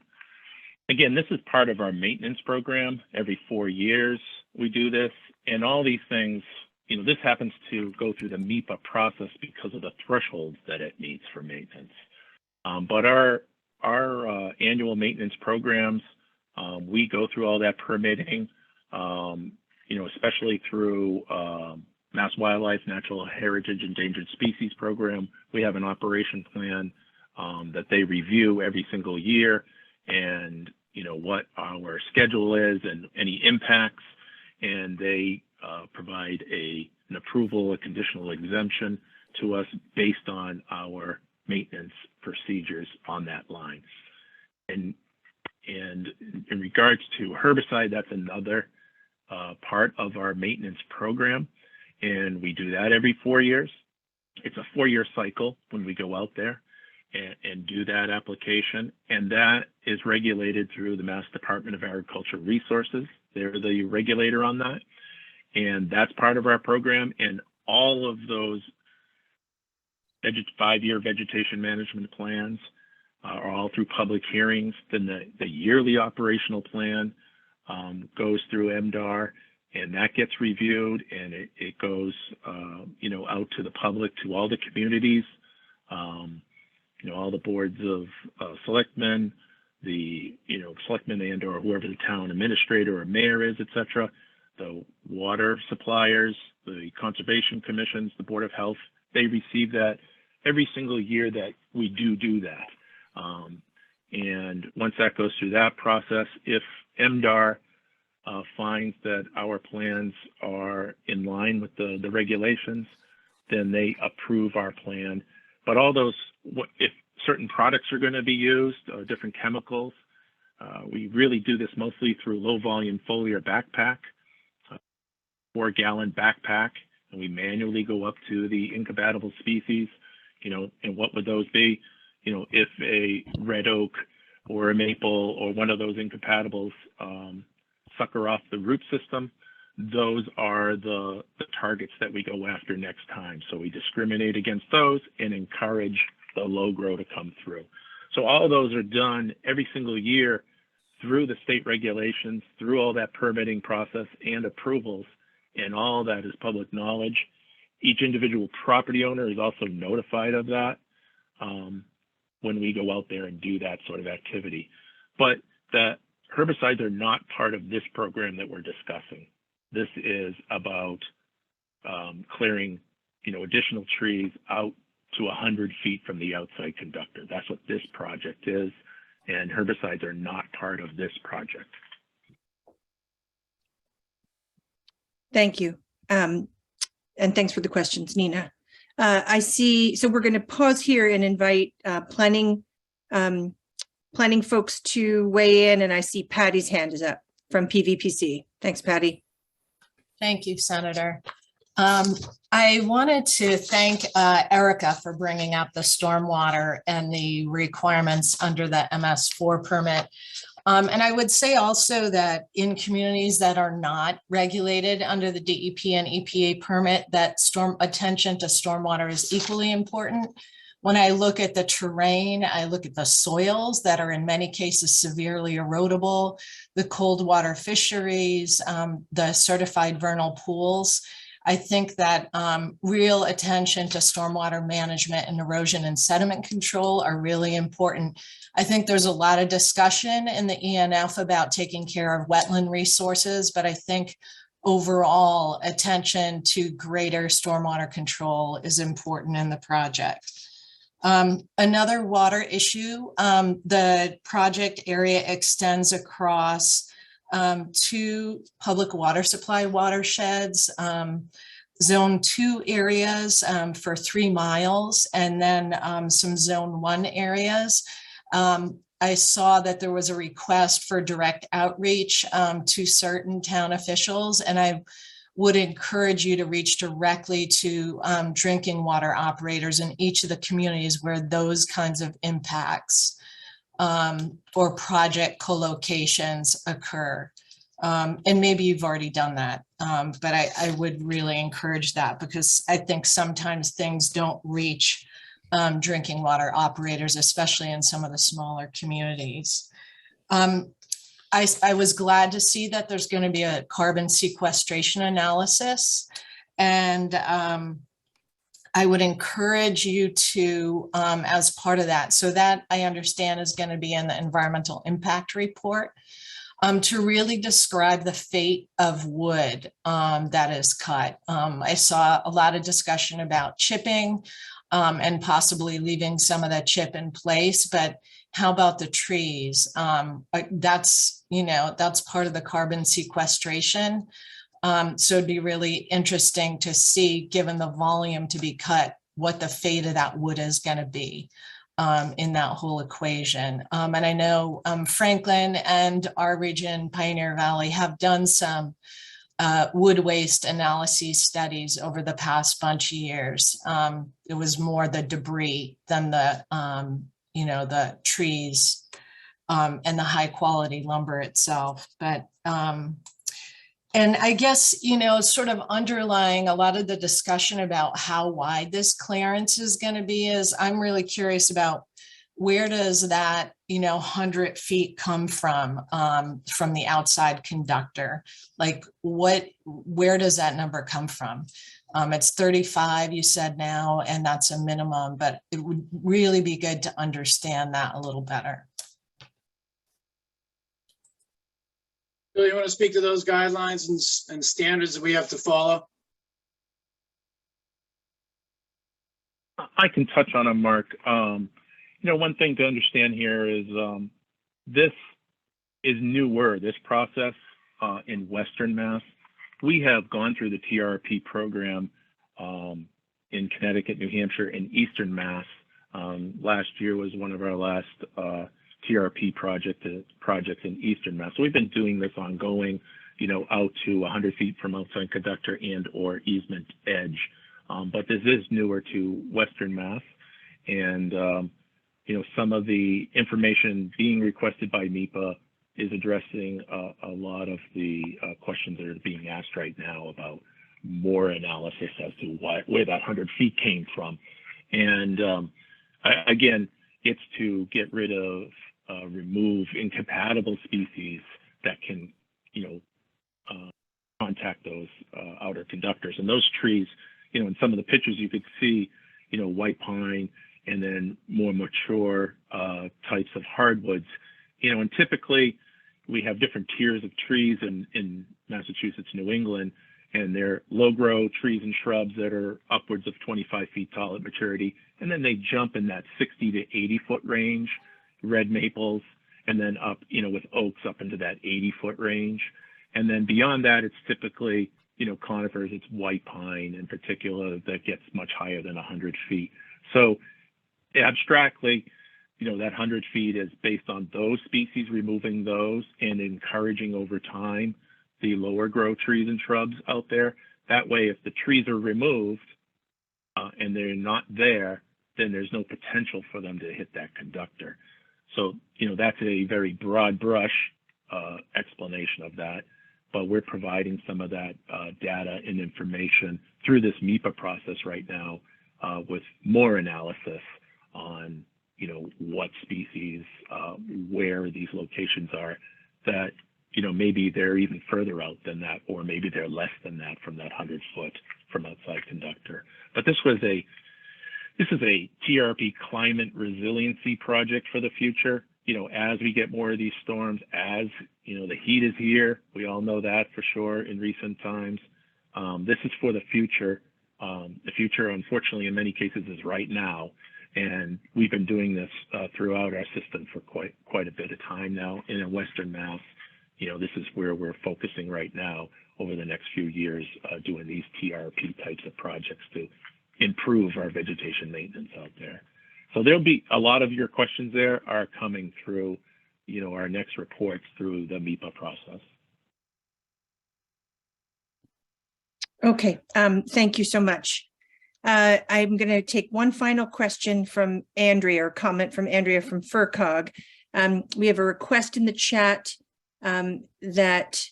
again, this is part of our maintenance program. Every 4 years we do this, and all these things, you know, this happens to go through the Meepa process because of the thresholds that it meets for maintenance. But our annual maintenance programs, we go through all that permitting, you know, especially through Mass Wildlife, Natural Heritage, Endangered Species Program. We have an operation plan that they review every single year, and you know what our schedule is and any impacts, and they provide an approval, a conditional exemption to us based on our maintenance procedures on that line. And in regards to herbicide, that's another part of our maintenance program, and we do that every 4 years. It's a 4-year cycle when we go out there and do that application, and that is regulated through the Mass Department of Agricultural Resources. They're the regulator on that, and that's part of our program. And all of those 5-year vegetation management plans are all through public hearings. Then the yearly operational plan goes through MDR, and that gets reviewed, and it goes you know, out to the public, to all the communities, you know, all the boards of selectmen, the, you know, selectmen and or whoever the town administrator or mayor is, etc., the water suppliers, the conservation commissions, the Board of Health. They receive that every single year that we do that. And once that goes through that process, if MDR finds that our plans are in line with the regulations, then they approve our plan. But all those, if certain products are going to be used, different chemicals, we really do this mostly through low volume foliar backpack, 4-gallon backpack, and we manually go up to the incompatible species, you know, and what would those be? You know, if a red oak or a maple or one of those incompatibles sucker off the root system, those are the targets that we go after next time. So we discriminate against those and encourage the low grow to come through. So all of those are done every single year through the state regulations, through all that permitting process and approvals, and all that is public knowledge. Each individual property owner is also notified of that when we go out there and do that sort of activity. But the herbicides are not part of this program that we're discussing. This is about clearing, you know, additional trees out to 100 feet from the outside conductor. That's what this project is, and herbicides are not part of this project. Thank you. And thanks for the questions, Nina. I see, so we're going to pause here and invite planning folks to weigh in, and I see Patty's hand is up from PVPC. Thanks, Patty. Thank you, Senator. I wanted to thank Erica for bringing up the stormwater and the requirements under the MS4 permit. And I would say also that in communities that are not regulated under the DEP and EPA permit, that attention to stormwater is equally important. When I look at the terrain, I look at the soils that are in many cases severely erodible, the cold water fisheries, the certified vernal pools. I think that real attention to stormwater management and erosion and sediment control are really important. I think there's a lot of discussion in the ENF about taking care of wetland resources, but I think overall attention to greater stormwater control is important in the project. Another water issue, the project area extends across 2 public water supply watersheds, zone 2 areas for 3 miles, and then some zone 1 areas. I saw that there was a request for direct outreach to certain town officials, and I would encourage you to reach directly to drinking water operators in each of the communities where those kinds of impacts or project co-locations occur. And maybe you've already done that, but I would really encourage that, because I think sometimes things don't reach drinking water operators, especially in some of the smaller communities. I was glad to see that there's going to be a carbon sequestration analysis, and I would encourage you to, as part of that, so that I understand is going to be in the environmental impact report, to really describe the fate of wood that is cut. I saw a lot of discussion about chipping and possibly leaving some of that chip in place, but how about the trees? That's, that's part of the carbon sequestration. So it'd be really interesting to see, given the volume to be cut, what the fate of that wood is going to be in that whole equation. And I know Franklin and our region, Pioneer Valley, have done some wood waste analysis studies over the past bunch of years. It was more the debris than the the trees and the high quality lumber itself. But and I guess, sort of underlying a lot of the discussion about how wide this clearance is going to be is I'm really curious about where does that, 100 feet come from the outside conductor? Like where does that number come from? It's 35, you said now, and that's a minimum, but it would really be good to understand that a little better. Bill, you want to speak to those guidelines and standards that we have to follow? I can touch on them, Mark. One thing to understand here is this is newer, this process in Western Mass. We have gone through the TRP program in Connecticut, New Hampshire, and Eastern Mass. Last year was one of our last TRP projects in Eastern Mass. So we've been doing this ongoing, out to 100 feet from outside conductor and or easement edge. But this is newer to Western Mass. And, some of the information being requested by Meepa is addressing a lot of the questions that are being asked right now about more analysis as to where that 100 feet came from. And again, it's to get rid of, remove incompatible species that can, contact those outer conductors. And those trees, in some of the pictures you could see, white pine and then more mature types of hardwoods. And typically we have different tiers of trees in Massachusetts, New England, and they're low grow trees and shrubs that are upwards of 25 feet tall at maturity. And then they jump in that 60 to 80 foot range, red maples, and then up, with oaks up into that 80-foot range. And then beyond that, it's typically, conifers, it's white pine in particular that gets much higher than 100 feet. So abstractly, that 100 feet is based on those species, removing those and encouraging over time the lower grow trees and shrubs out there. That way, if the trees are removed and they're not there, then there's no potential for them to hit that conductor. So, that's a very broad brush explanation of that, but we're providing some of that data and information through this Meepa process right now with more analysis on, what species, where these locations are that, maybe they're even further out than that, or maybe they're less than that from that 100-foot from outside conductor. But this is a TRP climate resiliency project for the future. As we get more of these storms, as the heat is here, we all know that for sure in recent times. This is for the future. The future, unfortunately, in many cases is right now. And we've been doing this throughout our system for quite a bit of time now. And in Western Mass, this is where we're focusing right now over the next few years, doing these TRP types of projects to improve our vegetation maintenance out there. So there'll be a lot of your questions there are coming through, our next reports through the Meepa process. Okay, thank you so much. I'm going to take one final question from Andrea, or comment from Andrea from FERCOG. We have a request in the chat that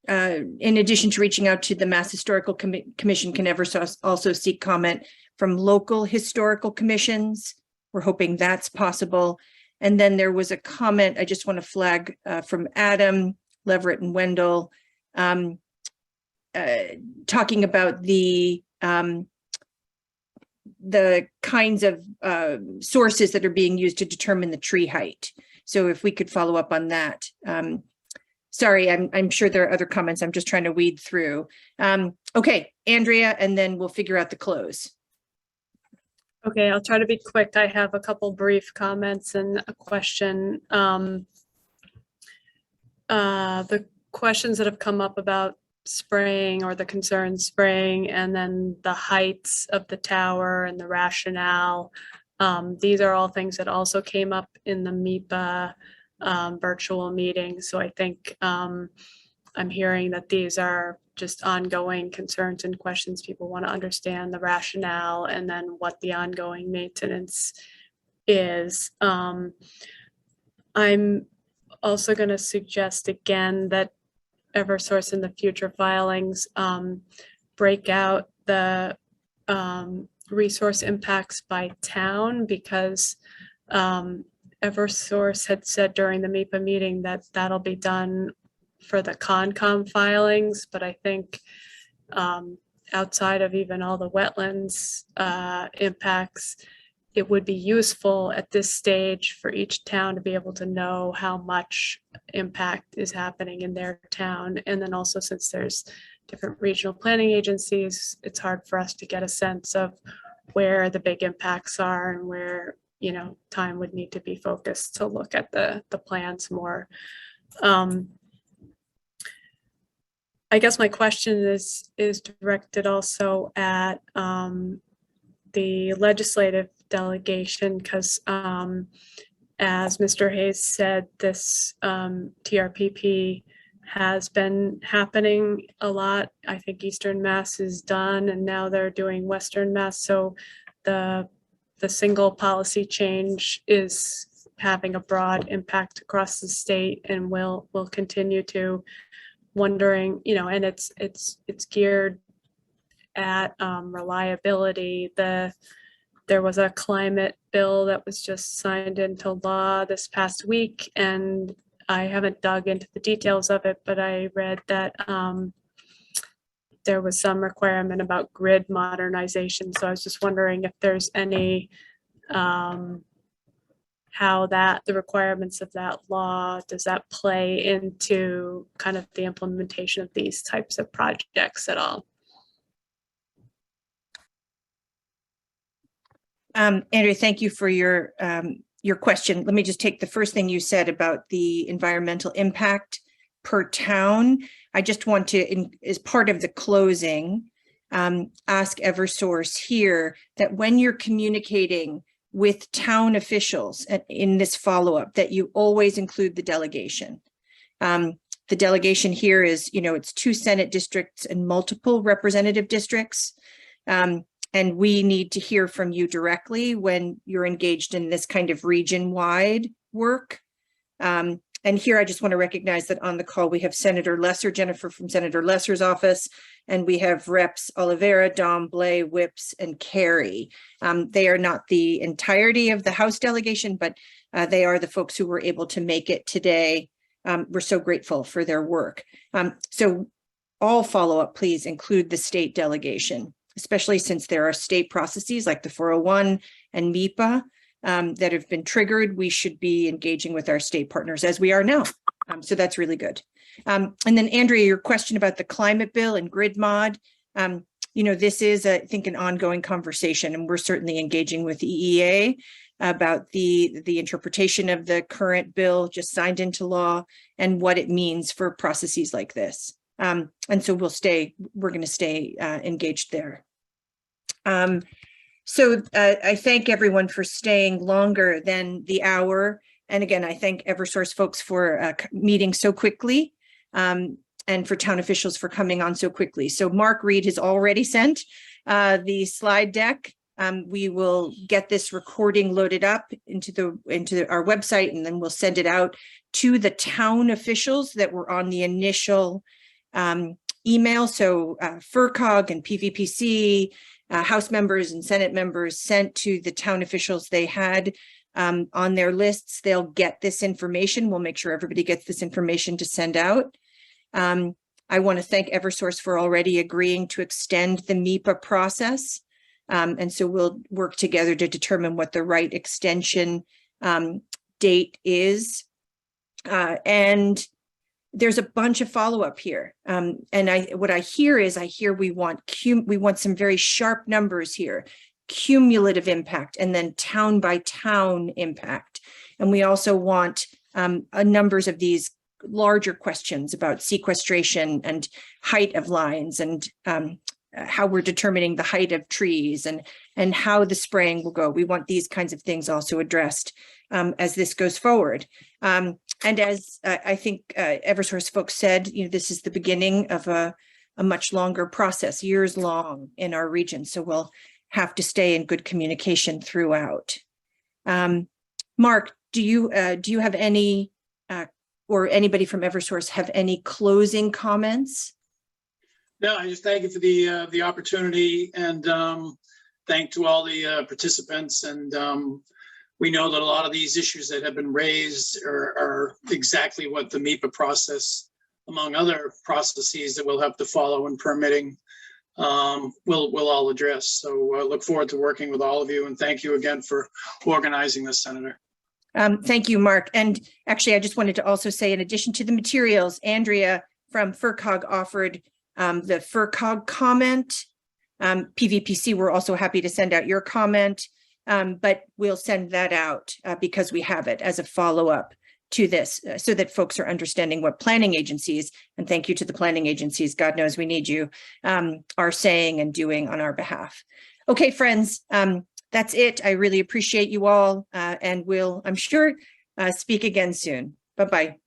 in addition to reaching out to the Mass Historical Commission, can Eversource also seek comment from local historical commissions? We're hoping that's possible. And then there was a comment I just want to flag from Adam, Leverett, and Wendell, talking about the kinds of sources that are being used to determine the tree height. So if we could follow up on that. Sorry, I'm sure there are other comments. I'm just trying to weed through. Okay, Andrea, and then we'll figure out the close. Okay, I'll try to be quick. I have a couple brief comments and a question. The questions that have come up about spraying, or the concern spraying, and then the heights of the tower and the rationale. These are all things that also came up in the Meepa virtual meeting. So I think I'm hearing that these are just ongoing concerns and questions. People want to understand the rationale and then what the ongoing maintenance is. I'm also going to suggest again that Eversource in the future filings break out the resource impacts by town, because Eversource had said during the Meepa meeting that that'll be done for the Concom filings, but I think outside of even all the wetlands impacts, it would be useful at this stage for each town to be able to know how much impact is happening in their town. And then also, since there's different regional planning agencies, it's hard for us to get a sense of where the big impacts are and where, time would need to be focused to look at the plans more. I guess my question is directed also at the legislative delegation, because as Mr. Hayes said, this TRPP has been happening a lot. I think Eastern Mass is done, and now they're doing Western Mass. So the single policy change is having a broad impact across the state, and will continue to. Wondering, and it's geared at reliability. There was a climate bill that was just signed into law this past week, and I haven't dug into the details of it, but I read that there was some requirement about grid modernization. So I was just wondering if there's any how the requirements of that law, does that play into kind of the implementation of these types of projects at all? Andrea, thank you for your question. Let me just take the first thing you said about the environmental impact per town. I just want to, as part of the closing, ask Eversource here that when you're communicating with town officials in this follow-up, that you always include the delegation. The delegation here is, it's 2 Senate districts and multiple representative districts. And we need to hear from you directly when you're engaged in this kind of region-wide work. And here I just want to recognize that on the call, we have Senator Lesser, Jennifer from Senator Lesser's office, and we have Reps Oliveira, Dom, Blay, Whips, and Carey. They are not the entirety of the House delegation, but they are the folks who were able to make it today. we're so grateful for their work. So all follow-up, please include the state delegation, especially since there are state processes like the 401 and Meepa that have been triggered. We should be engaging with our state partners as we are now. So that's really good. And then Andrea, your question about the climate bill and grid mod, this is, I think, an ongoing conversation, and we're certainly engaging with EEA about the interpretation of the current bill just signed into law and what it means for processes like this. And so we're going to stay engaged there. So I thank everyone for staying longer than the hour. And again, I thank Eversource folks for meeting so quickly, and for town officials for coming on so quickly. So Mark Reed has already sent the slide deck. We will get this recording loaded up into our website, and then we'll send it out to the town officials that were on the initial email. So FERCOG and PVPC, House members and Senate members sent to the town officials they had on their lists. They'll get this information. We'll make sure everybody gets this information to send out. I want to thank Eversource for already agreeing to extend the Meepa process. And so we'll work together to determine what the right extension date is. And there's a bunch of follow-up here. And what I hear we want some very sharp numbers here, cumulative impact, and then town by town impact. And we also want numbers of these larger questions about sequestration and height of lines, and how we're determining the height of trees, and how the spraying will go. We want these kinds of things also addressed as this goes forward. And as I think Eversource folks said, this is the beginning of a much longer process, years long in our region. So we'll have to stay in good communication throughout. Mark, do you have any, or anybody from Eversource have any closing comments? No, I just thank you for the opportunity, and thank to all the participants. And we know that a lot of these issues that have been raised are exactly what the Meepa process, among other processes that we'll have to follow in permitting, will all address. So I look forward to working with all of you, and thank you again for organizing this, Senator. Thank you, Mark. And actually, I just wanted to also say, in addition to the materials, Andrea from FERCOG offered the FERCOG comment. PVPC, we're also happy to send out your comment, but we'll send that out because we have it as a follow-up to this, so that folks are understanding what planning agencies, and thank you to the planning agencies, God knows we need you, are saying and doing on our behalf. Okay, friends, that's it. I really appreciate you all, and we'll, I'm sure, speak again soon. Bye-bye.